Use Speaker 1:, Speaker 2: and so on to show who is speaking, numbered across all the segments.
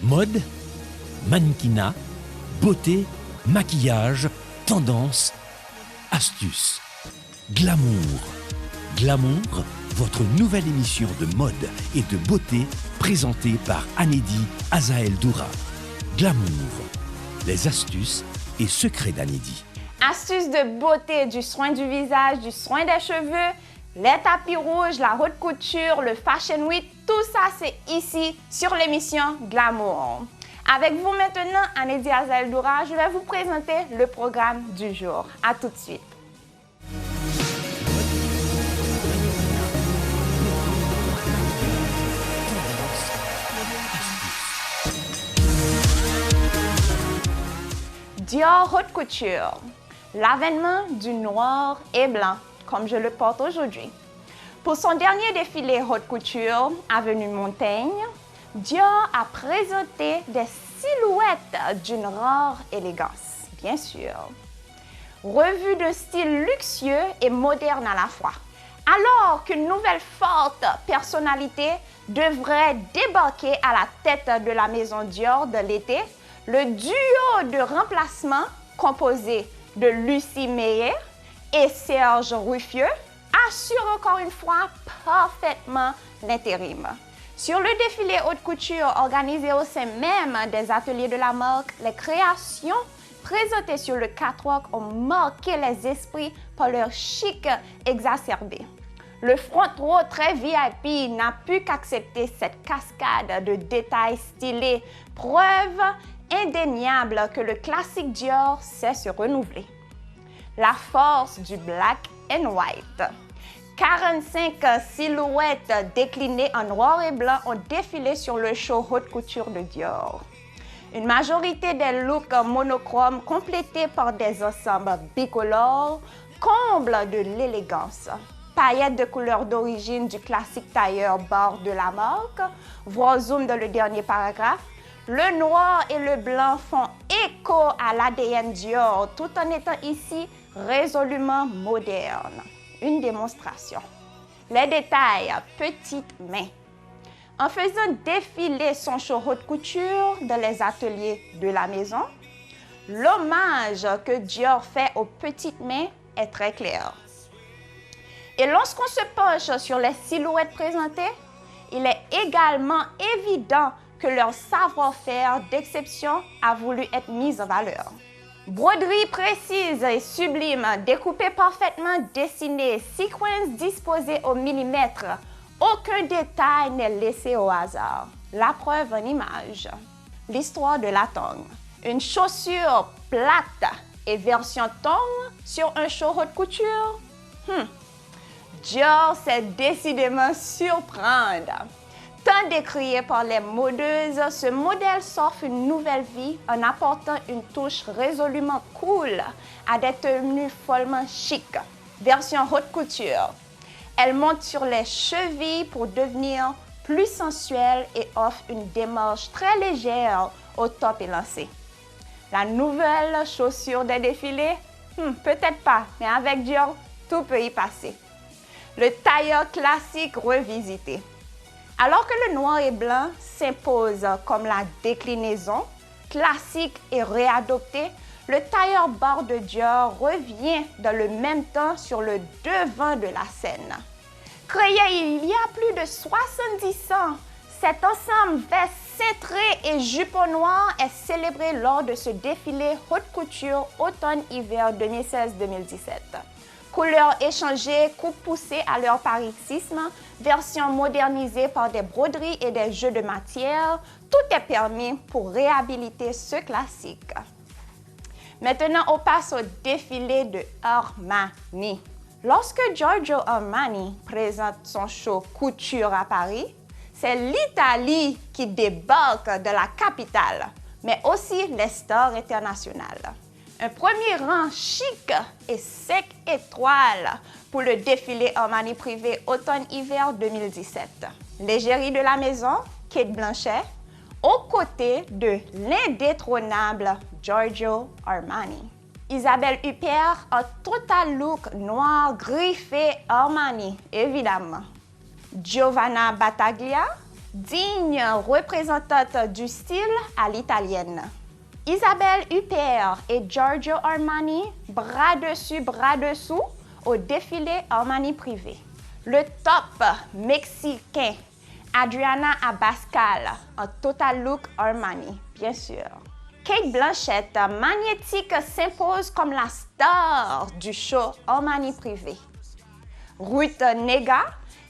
Speaker 1: Mode, mannequinat, beauté, maquillage, tendance, astuces, glamour. Glamour, votre nouvelle émission de mode et de beauté présentée par Anedi Azael Doura. Glamour, les astuces et secrets d'Anedi.
Speaker 2: Astuces de beauté, du soin du visage, du soin des cheveux, les tapis rouges, la haute couture, le Fashion Week, tout ça c'est ici sur l'émission Glamour. Avec vous maintenant, Anedi Azael Doura, je vais vous présenter le programme du jour. À tout de suite. Dior Haute Couture, l'avènement du noir et blanc, comme je le porte aujourd'hui. Pour son dernier défilé Haute Couture, Avenue Montaigne, Dior a présenté des silhouettes d'une rare élégance, bien sûr. Revue de style luxueux et moderne à la fois. Alors qu'une nouvelle forte personnalité devrait débarquer à la tête de la maison Dior de l'été, le duo de remplacement composé de Lucie Meyer et Serge Ruffieux assure encore une fois parfaitement l'intérim. Sur le défilé haute couture organisé au sein même des ateliers de la marque, les créations présentées sur le catwalk ont marqué les esprits par leur chic exacerbé. Le front row très VIP n'a pu qu'accepter cette cascade de détails stylés, preuve indéniable que le classique Dior sait se renouveler. La force du black and white. 45 silhouettes déclinées en noir et blanc ont défilé sur le show haute couture de Dior. Une majorité des looks monochromes complétés par des ensembles bicolores comblent de l'élégance. Paillettes de couleurs d'origine du classique tailleur bord de la marque, voir zoom dans le dernier paragraphe. Le noir et le blanc font écho à l'ADN Dior tout en étant ici résolument moderne. Une démonstration. Les détails, petites mains. En faisant défiler son show haute couture dans les ateliers de la maison, l'hommage que Dior fait aux petites mains est très clair. Et lorsqu'on se penche sur les silhouettes présentées, il est également évident que leur savoir-faire d'exception a voulu être mis en valeur. Broderie précise et sublime, découpée parfaitement, dessinée, sequins disposés au millimètre. Aucun détail n'est laissé au hasard. La preuve en image. L'histoire de la tongue. Une chaussure plate et version tongue sur un show haute couture. Dior sait décidément surprendre. Tant décrié par les modeuses, ce modèle s'offre une nouvelle vie en apportant une touche résolument cool à des tenues follement chic. Version haute couture. Elle monte sur les chevilles pour devenir plus sensuelle et offre une démarche très légère au top élancé. La nouvelle chaussure des défilés? Peut-être pas, mais avec Dior, tout peut y passer. Le tailleur classique revisité. Alors que le noir et blanc s'impose comme la déclinaison classique et réadoptée, le tailleur bord de Dior revient dans le même temps sur le devant de la scène. Créé il y a plus de 70 ans, cet ensemble veste cintré et jupon noir est célébré lors de ce défilé haute couture automne-hiver 2016-2017. Couleurs échangées, coupes poussées à leur paroxysme, version modernisée par des broderies et des jeux de matière, tout est permis pour réhabiliter ce classique. Maintenant, on passe au défilé de Armani. Lorsque Giorgio Armani présente son show Couture à Paris, c'est l'Italie qui débarque de la capitale, mais aussi les stars internationales. Un premier rang chic et 5 étoiles pour le défilé Armani privé automne-hiver 2017. L'égérie de la maison, Kate Blanchet, aux côtés de l'indétrônable Giorgio Armani. Isabelle Huppert, un total look noir griffé Armani, évidemment. Giovanna Battaglia, digne représentante du style à l'italienne. Isabelle Huppert et Giorgio Armani, bras dessus, bras dessous, au défilé Armani privé. Le top mexicain, Adriana Abascal, en total look Armani, bien sûr. Kate Blanchett, magnétique, s'impose comme la star du show Armani privé. Ruth Negga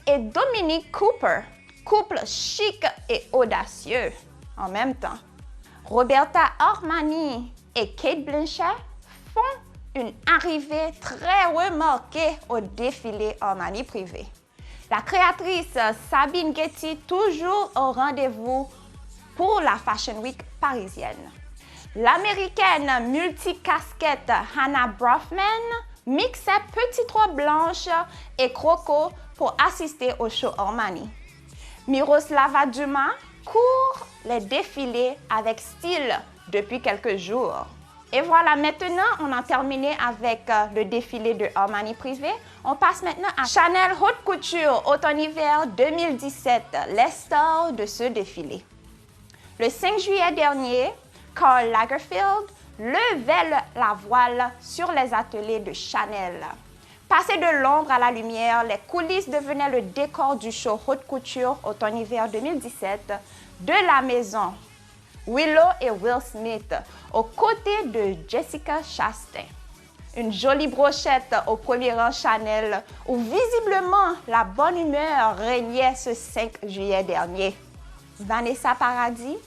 Speaker 2: et Dominique Cooper, couple chic et audacieux en même temps. Roberta Armani et Kate Blanchett font une arrivée très remarquée au défilé Armani privé. La créatrice Sabine Getty, toujours au rendez-vous pour la Fashion Week parisienne. L'américaine multicasquette Hannah Brofman mixe ses petites robes blanches et croco pour assister au show Armani. Miroslava Dumas court les défilés avec style depuis quelques jours. Et voilà, maintenant, on a terminé avec le défilé de Armani privé. On passe maintenant à Chanel Haute Couture Automne-Hiver 2017, les stars de ce défilé. Le 5 juillet dernier, Karl Lagerfeld levait la voile sur les ateliers de Chanel. Passé de l'ombre à la lumière, les coulisses devenaient le décor du show Haute Couture Automne-Hiver 2017 de la maison Willow et Will Smith, aux côtés de Jessica Chastain. Une jolie brochette au premier rang Chanel, où visiblement la bonne humeur régnait ce 5 juillet dernier. Vanessa Paradis,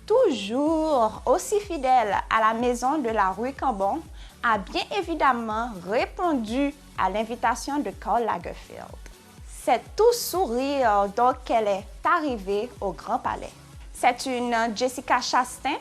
Speaker 2: toujours aussi fidèle à la maison de la rue Cambon, a bien évidemment répondu à l'invitation de Karl Lagerfeld. C'est tout sourire donc qu'elle est arrivée au Grand Palais. C'est une Jessica Chastain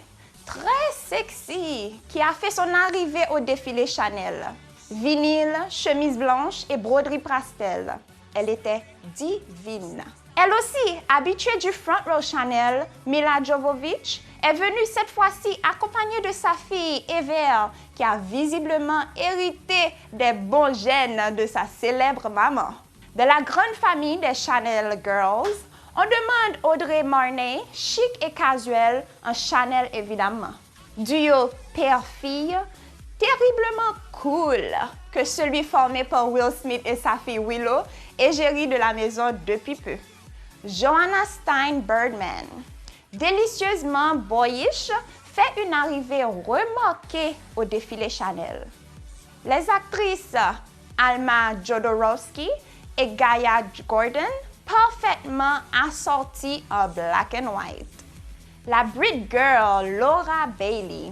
Speaker 2: très sexy qui a fait son arrivée au défilé Chanel. Vinyle, chemise blanche et broderie pastel. Elle était divine. Elle aussi, habituée du front row Chanel, Mila Jovovich, est venue cette fois-ci accompagnée de sa fille Ever, qui a visiblement hérité des bons gènes de sa célèbre maman. De la grande famille des Chanel Girls, on demande Audrey Marnay, chic et casuel, en Chanel évidemment. Duo père-fille, terriblement cool que celui formé par Will Smith et sa fille Willow, égérie de la maison depuis peu. Joanna Stein Birdman, délicieusement boyish, fait une arrivée remarquée au défilé Chanel. Les actrices Alma Jodorowsky et Gaia Gordon, parfaitement assorties en black and white. La Brit Girl Laura Bailey,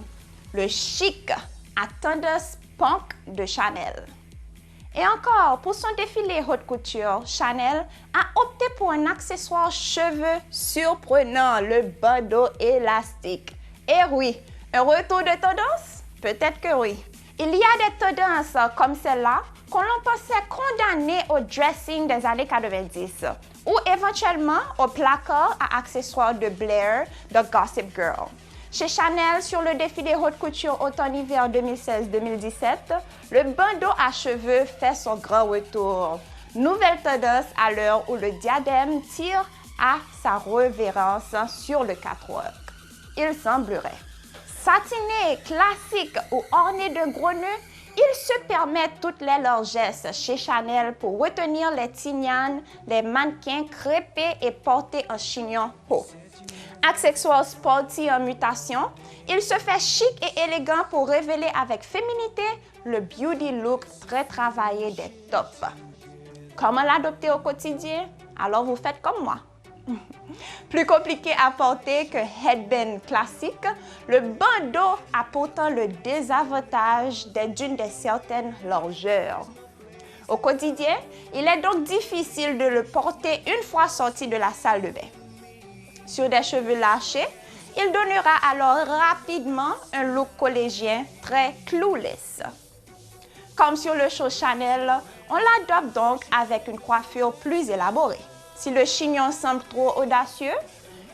Speaker 2: le chic à tendance punk de Chanel. Et encore, pour son défilé haute couture, Chanel a opté pour un accessoire cheveux surprenant, le bandeau élastique. Et oui, un retour de tendance? Peut-être que oui. Il y a des tendances comme celle-là qu'on pensait condamnées au dressing des années 90 ou éventuellement au placard à accessoires de Blair de Gossip Girl. Chez Chanel, sur le défilé haute couture automne-hiver 2016-2017, le bandeau à cheveux fait son grand retour. Nouvelle tendance à l'heure où le diadème tire à sa révérence sur le catwalk. Il semblerait. Satiné, classique ou orné d'un gros nœud, ils se permettent toutes les largesses chez Chanel pour retenir les tignanes, les mannequins crêpés et portés en chignon haut. Accessoire sporty en mutation, il se fait chic et élégant pour révéler avec féminité le beauty look très travaillé des tops. Comment l'adopter au quotidien? Alors vous faites comme moi. Plus compliqué à porter que headband classique, le bandeau a pourtant le désavantage d'être d'une certaine largeur. Au quotidien, il est donc difficile de le porter une fois sorti de la salle de bain. Sur des cheveux lâchés, il donnera alors rapidement un look collégien très clueless. Comme sur le show Chanel, on l'adopte donc avec une coiffure plus élaborée. Si le chignon semble trop audacieux,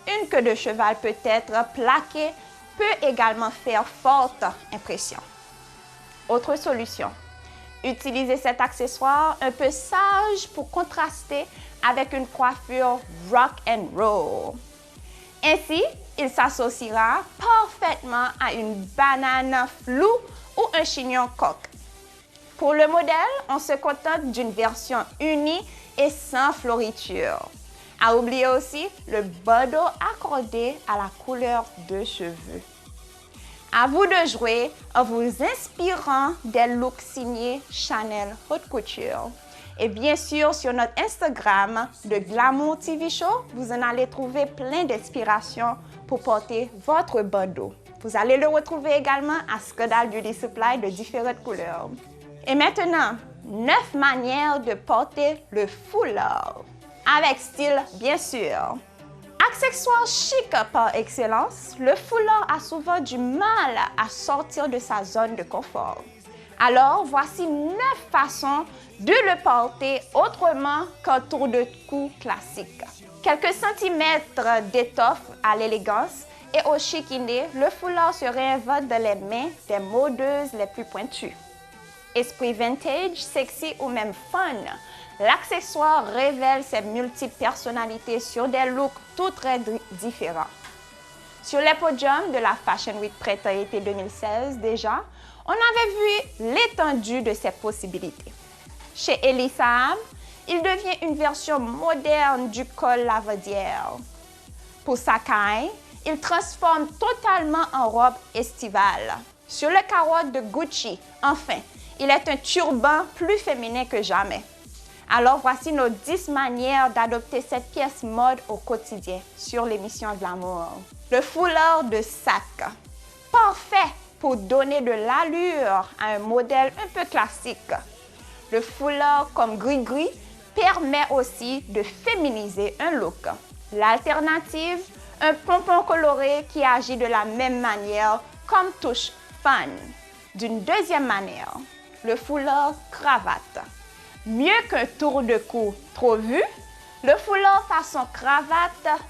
Speaker 2: une queue de cheval peut-être plaquée peut également faire forte impression. Autre solution, Utilisez cet accessoire un peu sage pour contraster avec une coiffure rock and roll. Ainsi, il s'associera parfaitement à une banane floue ou un chignon coque. Pour le modèle, on se contente d'une version unie et sans floriture. À oublier aussi le bandeau accordé à la couleur de cheveux. À vous de jouer en vous inspirant des looks signés Chanel Haute Couture. Et bien sûr, sur notre Instagram de Glamour TV Show, vous en allez trouver plein d'inspiration pour porter votre bandeau. Vous allez le retrouver également à Scandal Beauty Supply de différentes couleurs. Et maintenant, 9 manières de porter le foulard. Avec style, bien sûr. Accessoire chic par excellence, le foulard a souvent du mal à sortir de sa zone de confort. Alors, voici 9 façons de le porter autrement qu'un tour de cou classique. Quelques centimètres d'étoffe à l'élégance et au chiquiné, le foulard se réinvente dans les mains des modeuses les plus pointues. Esprit vintage, sexy ou même fun, l'accessoire révèle ses multiples personnalités sur des looks tout très différents. Sur les podiums de la Fashion Week Printemps-été 2016 déjà, on avait vu l'étendue de ses possibilités. Chez Elisa, il devient une version moderne du col lavadière. Pour Sacai, il transforme totalement en robe estivale. Sur le carotte de Gucci, enfin, il est un turban plus féminin que jamais. Alors voici nos 10 manières d'adopter cette pièce mode au quotidien sur l'émission Glamour. Le foulard de sac. Parfait pour donner de l'allure à un modèle un peu classique. Le foulard comme gris-gris permet aussi de féminiser un look. L'alternative, un pompon coloré qui agit de la même manière comme touche fun. D'une deuxième manière, le foulard cravate. Mieux qu'un tour de cou trop vu, le foulard façon cravate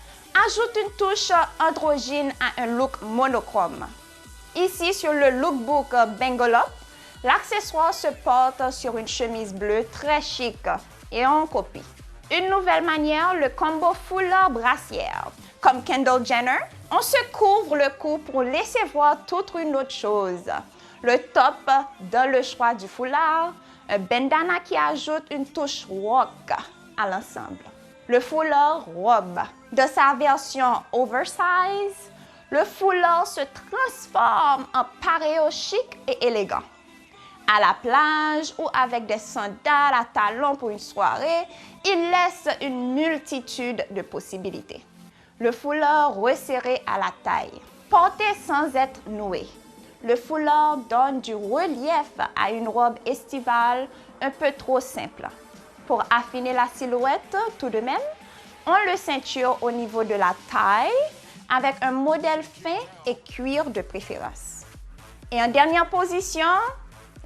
Speaker 2: ajoute une touche androgyne à un look monochrome. Ici, sur le lookbook Bangalope, l'accessoire se porte sur une chemise bleue très chic et en copie. Une nouvelle manière, le combo foulard-brassière. Comme Kendall Jenner, on se couvre le cou pour laisser voir toute une autre chose. Le top dans le choix du foulard, un bandana qui ajoute une touche rock à l'ensemble. Le foulard robe. De sa version oversize, le foulard se transforme en paréo chic et élégant. À la plage ou avec des sandales à talons pour une soirée, il laisse une multitude de possibilités. Le foulard resserré à la taille. Porté sans être noué. Le foulard donne du relief à une robe estivale un peu trop simple. Pour affiner la silhouette, tout de même, on le ceinture au niveau de la taille avec un modèle fin et cuir de préférence. Et en dernière position,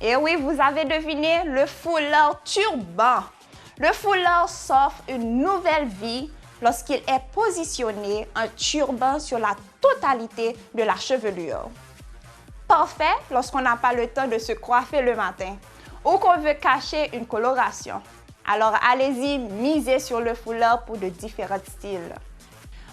Speaker 2: et oui, vous avez deviné, le foulard turban. Le foulard s'offre une nouvelle vie lorsqu'il est positionné en turban sur la totalité de la chevelure. Parfait lorsqu'on n'a pas le temps de se coiffer le matin ou qu'on veut cacher une coloration. Alors allez-y, misez sur le foulard pour de différents styles.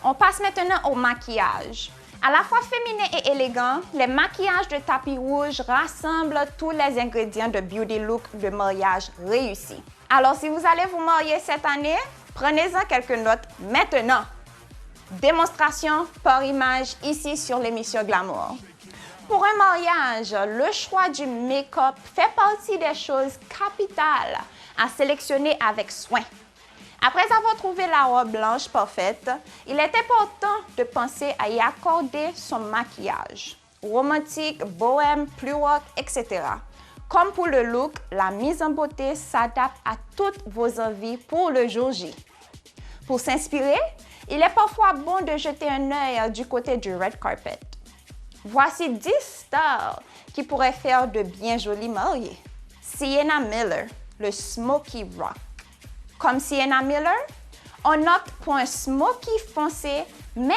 Speaker 2: On passe maintenant au maquillage. À la fois féminin et élégant, les maquillages de tapis rouge rassemblent tous les ingrédients de beauty look de mariage réussi. Alors si vous allez vous marier cette année, prenez-en quelques notes maintenant. Démonstration par image ici sur l'émission Glamour. Pour un mariage, le choix du make-up fait partie des choses capitales à sélectionner avec soin. Après avoir trouvé la robe blanche parfaite, il est important de penser à y accorder son maquillage. Romantique, bohème, plus rock, etc. Comme pour le look, la mise en beauté s'adapte à toutes vos envies pour le jour J. Pour s'inspirer, il est parfois bon de jeter un œil du côté du red carpet. Voici 10 stars qui pourraient faire de bien jolis mariés. Sienna Miller, le Smoky Rock. Comme Sienna Miller, on opte pour un smoky foncé, mais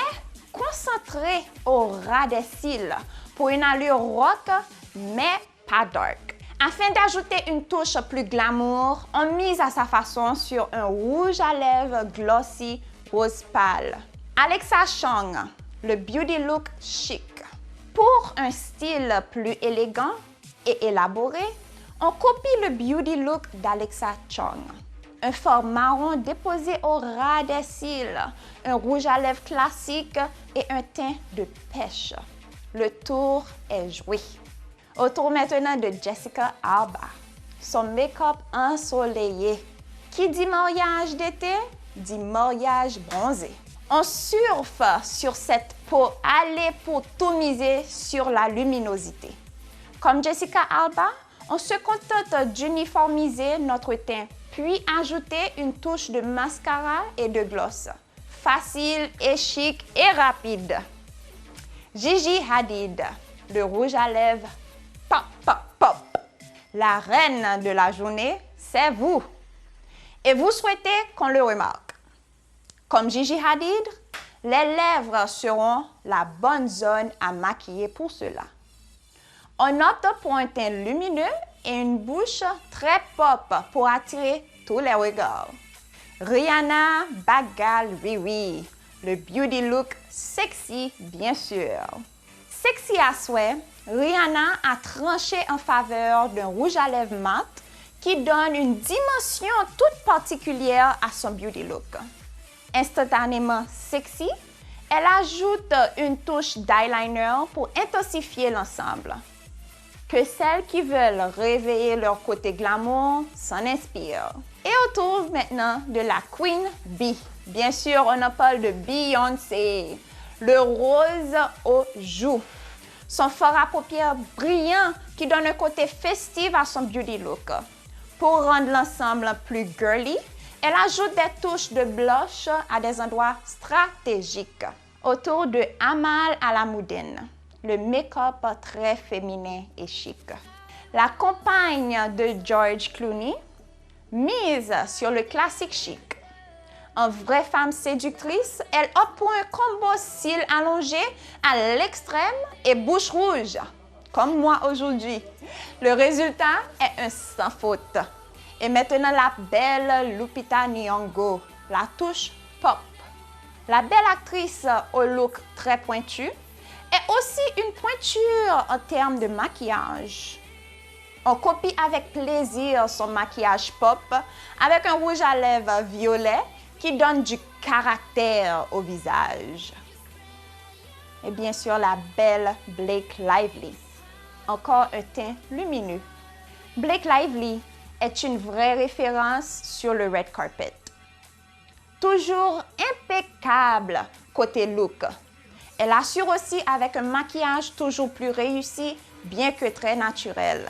Speaker 2: concentré au ras des cils, pour une allure rock, mais pas dark. Afin d'ajouter une touche plus glamour, on mise à sa façon sur un rouge à lèvres glossy rose pâle. Alexa Chung, le beauty look chic. Pour un style plus élégant et élaboré, on copie le beauty look d'Alexa Chung. Un fard marron déposé au ras des cils, un rouge à lèvres classique et un teint de pêche. Le tour est joué. Au tour maintenant de Jessica Alba. Son make-up ensoleillé. Qui dit mariage d'été, dit mariage bronzé. On surfe sur cette peau allée pour tout miser sur la luminosité. Comme Jessica Alba, on se contente d'uniformiser notre teint, puis ajouter une touche de mascara et de gloss. Facile et chic et rapide. Gigi Hadid, le rouge à lèvres pop, pop, pop. La reine de la journée, c'est vous. Et vous souhaitez qu'on le remarque. Comme Gigi Hadid, les lèvres seront la bonne zone à maquiller pour cela. On opte pour un teint lumineux et une bouche très pop pour attirer tous les regards. Rihanna Baggal Riri, le beauty look sexy bien sûr. Sexy à souhait, Rihanna a tranché en faveur d'un rouge à lèvres mat qui donne une dimension toute particulière à son beauty look. Instantanément sexy, elle ajoute une touche d'eyeliner pour intensifier l'ensemble. Que celles qui veulent réveiller leur côté glamour s'en inspirent. Et on trouve maintenant de la Queen Bee. Bien sûr, on en parle de Beyoncé. Le rose aux joues. Son fard à paupières brillant qui donne un côté festif à son beauty look. Pour rendre l'ensemble plus girly, elle ajoute des touches de blush à des endroits stratégiques. Autour de Amal Alamoudine, le make-up très féminin et chic. La compagne de George Clooney mise sur le classique chic. En vraie femme séductrice, elle opte pour un combo cils allongés à l'extrême et bouche rouge, comme moi aujourd'hui. Le résultat est un sans faute. Et maintenant la belle Lupita Nyong'o, la touche pop. La belle actrice au look très pointu est aussi une pointure en termes de maquillage. On copie avec plaisir son maquillage pop avec un rouge à lèvres violet qui donne du caractère au visage. Et bien sûr, la belle Blake Lively. Encore un teint lumineux. Blake Lively est une vraie référence sur le red carpet. Toujours impeccable côté look. Elle assure aussi avec un maquillage toujours plus réussi, bien que très naturel.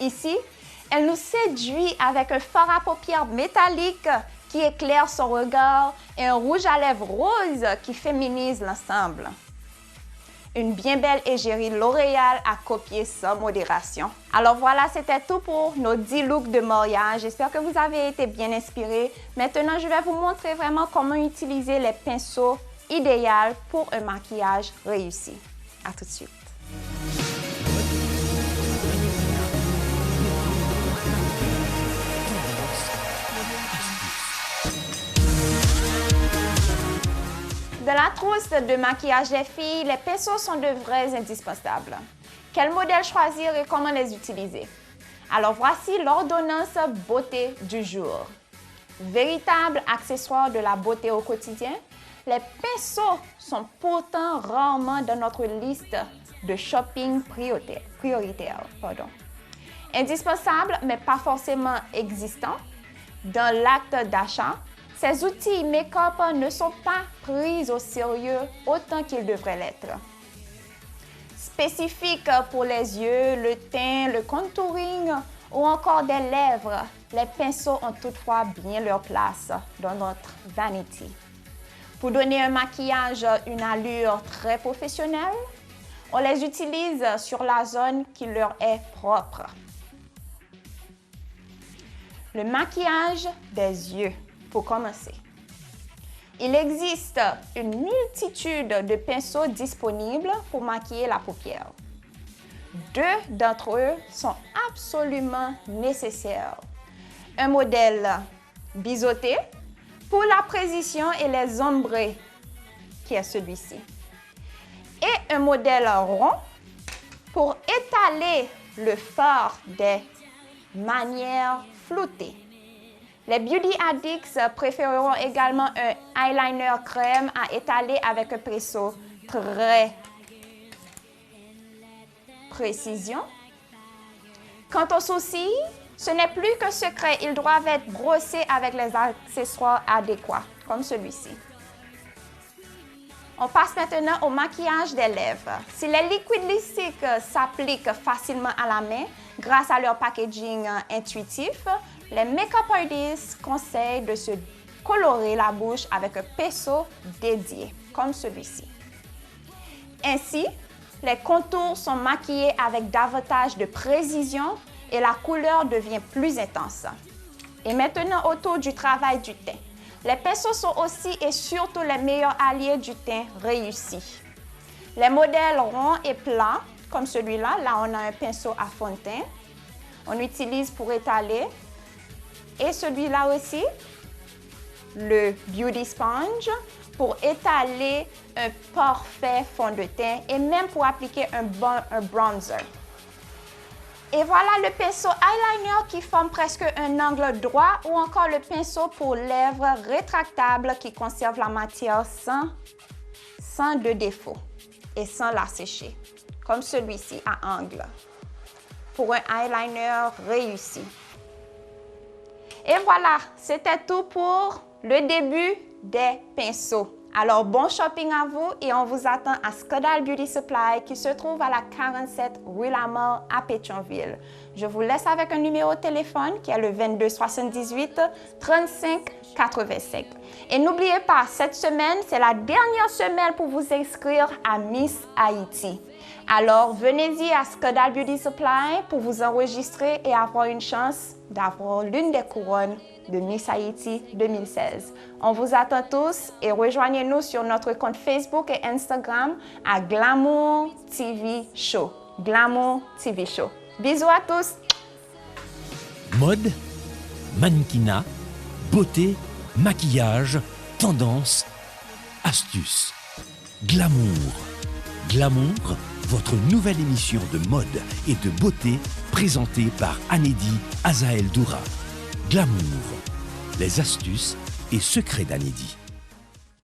Speaker 2: Ici, elle nous séduit avec un fard à paupières métallique qui éclaire son regard et un rouge à lèvres rose qui féminise l'ensemble. Une bien belle égérie L'Oréal à copier sans modération. Alors voilà, c'était tout pour nos 10 looks de mariage. J'espère que vous avez été bien inspirés. Maintenant, je vais vous montrer vraiment comment utiliser les pinceaux idéaux pour un maquillage réussi. À tout de suite. De la trousse de maquillage des filles, les pinceaux sont de vrais indispensables. Quel modèle choisir et comment les utiliser? Alors voici l'ordonnance beauté du jour. Véritable accessoire de la beauté au quotidien, les pinceaux sont pourtant rarement dans notre liste de shopping prioritaire. Indispensables, mais pas forcément existants, dans l'acte d'achat, ces outils make-up ne sont pas pris au sérieux autant qu'ils devraient l'être. Spécifiques pour les yeux, le teint, le contouring ou encore des lèvres, les pinceaux ont toutefois bien leur place dans notre vanity. Pour donner un maquillage une allure très professionnelle, on les utilise sur la zone qui leur est propre. Le maquillage des yeux. Pour commencer, il existe une multitude de pinceaux disponibles pour maquiller la paupière. 2 d'entre eux sont absolument nécessaires. Un modèle biseauté pour la précision et les ombrés, qui est celui-ci. Et un modèle rond pour étaler le fard des manières floutées. Les beauty addicts préféreront également un eyeliner crème à étaler avec un pinceau très précision. Quant aux sourcils, ce n'est plus qu'un secret, ils doivent être brossés avec les accessoires adéquats, comme celui-ci. On passe maintenant au maquillage des lèvres. Si les liquides lipstick s'appliquent facilement à la main grâce à leur packaging intuitif, les make-up artists conseillent de se colorer la bouche avec un pinceau dédié, comme celui-ci. Ainsi, les contours sont maquillés avec davantage de précision et la couleur devient plus intense. Et maintenant, autour du travail du teint. Les pinceaux sont aussi et surtout les meilleurs alliés du teint réussi. Les modèles ronds et plats, comme celui-là, là on a un pinceau à fond de teint, on utilise pour étaler. Et celui-là aussi, le Beauty Sponge, pour étaler un parfait fond de teint et même pour appliquer un bronzer. Et voilà le pinceau eyeliner qui forme presque un angle droit ou encore le pinceau pour lèvres rétractable qui conserve la matière sans de défaut et sans la sécher, comme celui-ci à angle, pour un eyeliner réussi. Et voilà, c'était tout pour le début des pinceaux. Alors, bon shopping à vous et on vous attend à Scodal Beauty Supply qui se trouve à la 47 rue Lamar à Pétionville. Je vous laisse avec un numéro de téléphone qui est le 22 78 35 85. Et n'oubliez pas, cette semaine, c'est la dernière semaine pour vous inscrire à Miss Haïti. Alors, venez-y à Scodal Beauty Supply pour vous enregistrer et avoir une chance d'avoir l'une des couronnes de Miss Haïti 2016. On vous attend tous et rejoignez-nous sur notre compte Facebook et Instagram à Glamour TV Show. Glamour TV Show. Bisous à tous!
Speaker 1: Mode, mannequinat, beauté, maquillage, tendance, astuces. Glamour. Glamour, votre nouvelle émission de mode et de beauté présentée par Anédi Azael Doura. Glamour, les astuces et secrets d'Anédi.